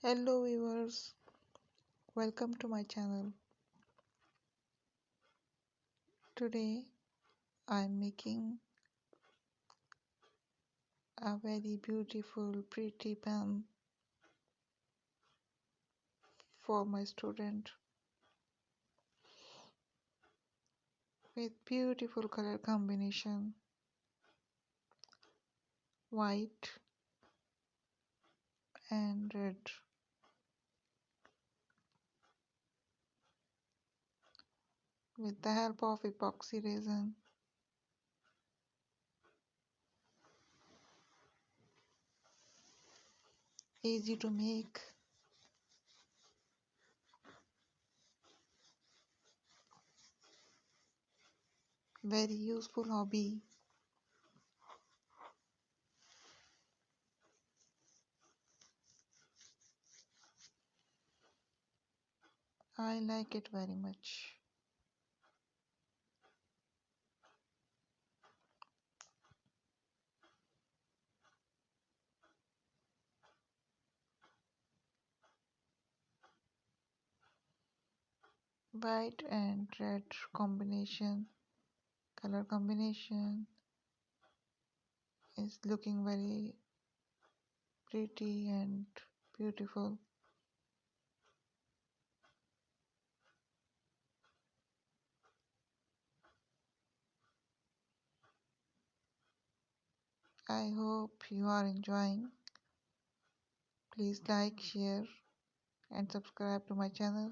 Hello viewers, welcome to my channel. Today I am making a very beautiful pretty pen for my student with beautiful color combination, white and red. With the help of epoxy resin, easy to make, very useful hobby. I like it very much. White and red combination, color combination is looking very pretty and beautiful. I hope you are enjoying. Please like, share and subscribe to my channel.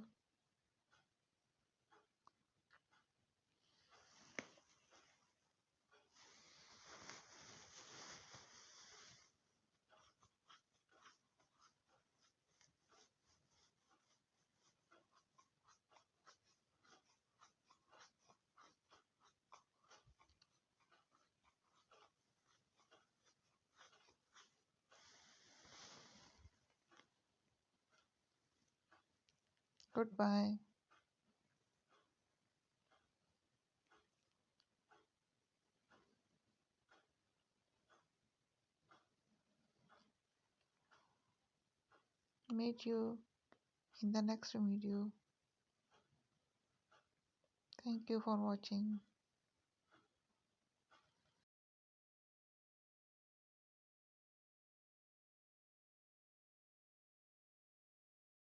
Goodbye. Meet you in the next video. Thank you for watching.